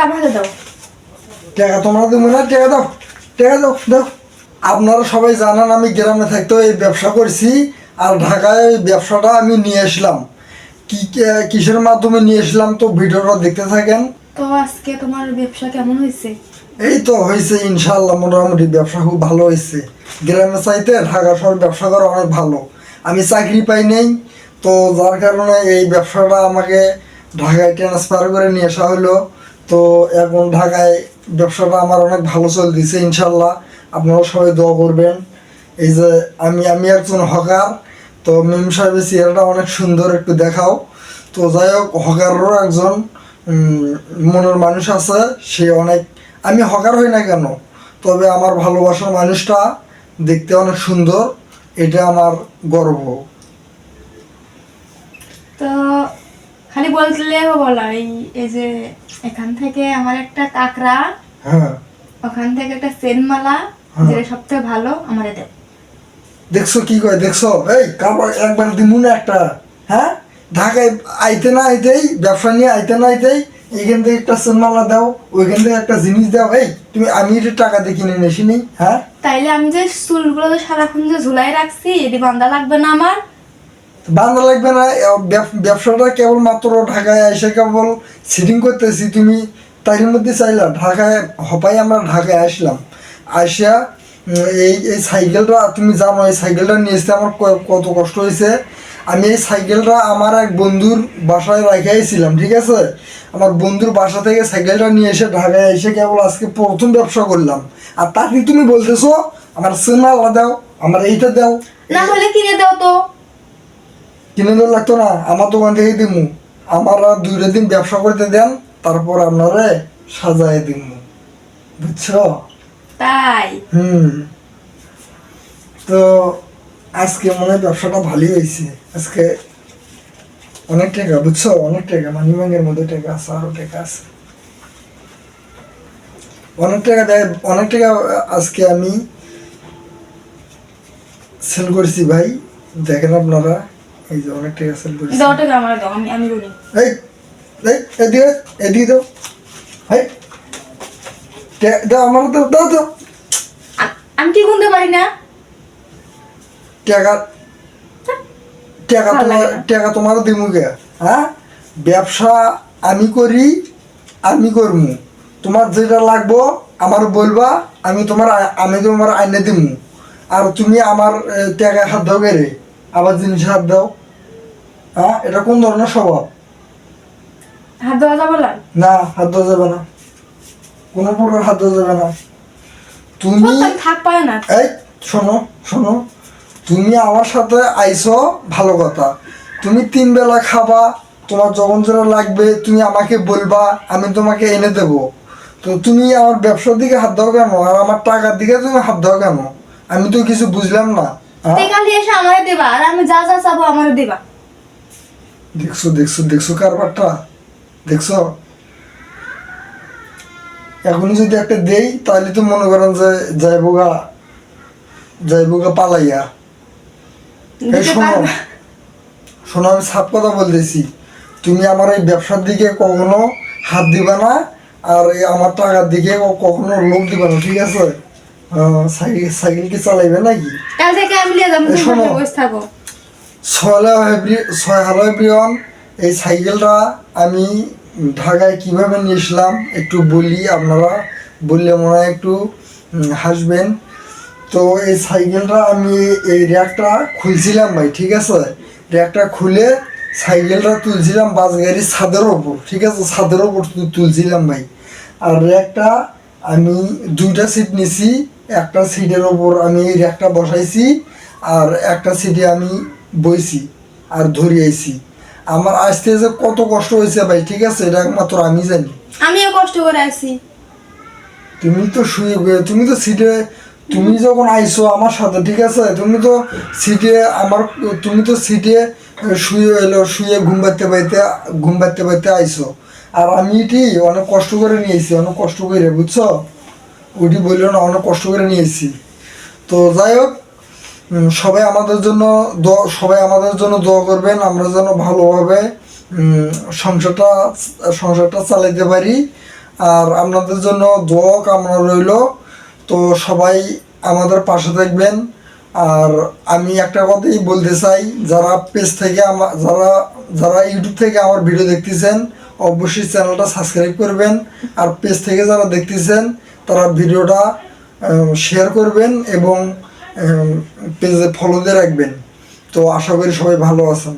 টাকা আমাকে দাও। টাকা তোমরা দেবো না, টাকা দাও, টাকা দাও দাও। আপনারা সবাই জানেন আমি গ্রামে থাকতেও এই ব্যবসা করছি, আর ঢাকায় এই ব্যবসাটা আমি নিয়ে আসলাম। কিসের মাধ্যমে নিয়ে আসলাম তো ভিডিওটা দেখতে থাকেন। তো আজকে তোমার ব্যবসা কেমন হয়েছে? এই তো হয়েছে ইনশাল্লাহ, মোটামুটি ব্যবসা খুব ভালো হয়েছে। গ্রামে চাইতে ঢাকা শহর ব্যবসা করা অনেক ভালো। আমি চাকরি পাই নেই, তো যার কারণে এই ব্যবসাটা আমাকে ঢাকায় ট্রান্সফার করে নিয়ে আসা হলো। তো এখন ঢাকায় ব্যবসাটা আমার অনেক ভালো চলতেছে ইনশাল্লাহ। আপনারা সবাই দোয়া করবেন। এই যে আমি একজন হকার, তো মেম সাহেবের চেহারাটা অনেক সুন্দর, একটু দেখাও। তো যাই হোক, হকারেরও একজন মনের মানুষ আছে, সে অনেক, আমি হকার হই না কেন, তবে আমার ভালোবাসার মানুষটা দেখতে অনেক সুন্দর, এটা আমার গর্ব। তো খালি বললে বলা এই যে এখান থেকে আমার একটা কাকড়া, হ্যাঁ, ওখান থেকে একটা সেনমালা, যেটা সবথেকে ভালো আমারে দেব। দেখছো কি কয়, দেখছো? এই কারবার একবার দিমু না একটা, হ্যাঁ? ঢাকায় আইতে না আইতেই, ব্যবসা নিয়ে আইতে না আইতেই এইখান থেকে একটা সেনমালা দাও, ওইখান থেকে একটা জিনিস দাও। এই তুমি, আমি এটা টাকা দিয়ে কিনে নেছি নি, হ্যাঁ? তাইলে আমি যে চুলগুলো যে সারাক্ষণ যে ঝুলাই রাখছি, এটি বান্ধা লাগবে না আমার? বান্ধা লাগবে না, ব্যবসাটা কেবলমাত্র ঢাকায় এসে কেবল সিটিং করতেছি, তুমি তার মধ্যে চাইলা ঢাকায় হপাই আমরা ঢাকায় আসলাম। আসিয়া এই এই সাইকেলটা তুমি জানো, এই সাইকেলটা নিয়ে এসে আমার কত কষ্ট হয়েছে। আমি এই সাইকেলটা আমার এক বন্ধুর বাসায় রেখেছিলাম, ঠিক আছে? আমার বন্ধুর বাসা থেকে সাইকেলটা নিয়ে এসে ঢাকায় এসে কেবল আজকে প্রথম ব্যবসা করলাম। আর তাকে তুমি বলতেছো আমার সেনালা দাও, আমার এইটা দাও। না হলে কিনে দাও তো। কিনে দেওয়া লাগতো না, আমার দোকান থেকে দিমু। আমার আর 2 দিন ব্যবসা করতে দেন, তারপর আপনারে সাজায় দিমু, বুঝছো? তাই? তো আজকে মনে হয় ব্যবসাটা ভালোই হয়েছে। আজকে অনেক টাকা, বুঝছো, অনেক টাকা, মানি ব্যাগের মধ্যে টাকা আছে, আরো টাকা আছে, অনেক টাকা দেয়, অনেক টাকা আজকে আমি সেল করেছি ভাই, দেখেন আপনারা, এই যে অনেক টাকা সেল করেছি। দাও টাকা আমার, দাও, আমি বলি। এই এই এদিকে এদিকে দাও, এই দাও আমার, দাও দাও দাও। আমি কি গুনতে পারি না? টাকা টাকা তোমার, টাকা তোমার দিমু কে? হ্যাঁ, ব্যবসা আমি করি, আমি করবো। তোমার যেটা লাগবো আমার বলবা, আমি তোমার আইনে দিমু। আর তুমি আমার টাকা হাত দাও কে রে, আবার জিনিস হাত দাও? হ্যাঁ, এটা কোন ধরনের স্বভাব? হাত দেওয়া যাবে না? না, হাত দেওয়া যাবে না, কোনো প্রকার হাত দেওয়া যাবে না। তুমি থাক পায় না। এই শোনো শোনো, তুমি আমার সাথে আইসো ভালো কথা, তুমি 3 বেলা খাবা, তোমার যখন যেটা লাগবে তুমি আমাকে বলবা, আমি তোমাকে এনে দেবো। তো তুমি আমার ব্যবসার দিকে হাত দাও কেন, আর আমার টাকার দিকে তুমি হাত দাও কেন? আমি তো কিছু বুঝলাম না। খালি এসে আমারে দিবা, আর আমি যা যা চাবো আমারে দিবা। দেখছো দেখছো দেখছো কারবারটা, দেখছো? এখনই যদি একটা দেই তাহলে তো মনে করেন যে যাইবোগা পালাইয়া। এই শোনো শোনো, আমি সাপ কথা বলতেছি, তুমি আমার এই ব্যবসার দিকে কখনো হাত দিবা না, আর আমার টাকার দিকে কখনো লোক দিবা না, ঠিক আছে? সাইকেল কি চালাইবে নাকি? কাল থেকে আমি নিয়ে যাবো, তুমি বসে থাকো। 6 হ্যালো এভরিওয়ান, এই সাইকেলটা আমি ঢাকায় কিভাবে নিয়েছিলাম একটু বলি, আপনারা বললে মনে হয় একটু হাসবেন। তো এই সাইকেলটা আমি এই র্যাকটা খুলছিলাম ভাই, ঠিক আছে? র্যাকটা খুলে সাইকেলটা তুলছিলাম বাস গাড়ির ছাদের ওপর, ঠিক আছে? ছাদের ওপর তুলছিলাম ভাই। আর র্যাকটা আমি 2টা সিট নিছি, একটা সিটের ওপর আমি এই র্যাকটা বসাইছি, আর একটা সিটে আমি বইছি আর ধরিয়েছি। আমার আসতে যে কত কষ্ট হয়েছে ভাই, ঠিক আছে? এটা একমাত্র আমি জানি। আমিও কষ্ট করে আসি। তুমি তো তুমি তো সিটে, তুমি যখন আইসো আমার সাথে, ঠিক আছে? তুমি তো সিটে শুয়ে ঘুম পাইতে আইসো। আর আমি এটি অনেক কষ্ট করে নিয়েছি, অনেক কষ্ট করে, বুঝছো? ওইটি বললো না, অনেক কষ্ট করে নিয়েছি। তো যাই হোক, সবাই আমাদের জন্য দোয়া করবেন, আমরা যেন ভালোভাবে সংসারটা চালাইতে পারি। আর আপনাদের জন্য দোয়া কামনা রইল। তো সবাই আমাদের পাশে থাকবেন। আর আমি একটা কথাই বলতে চাই, যারা পেজ থেকে যারা ইউটিউব থেকে আমার ভিডিও দেখতেছেন অবশ্যই চ্যানেলটা সাবস্ক্রাইব করবেন। আর পেজ থেকে যারা দেখতেছেন তারা ভিডিওটা শেয়ার করবেন এবং পেজে ফলো দিয়ে রাখবেন। তো আশা করি সবাই ভালো আছেন।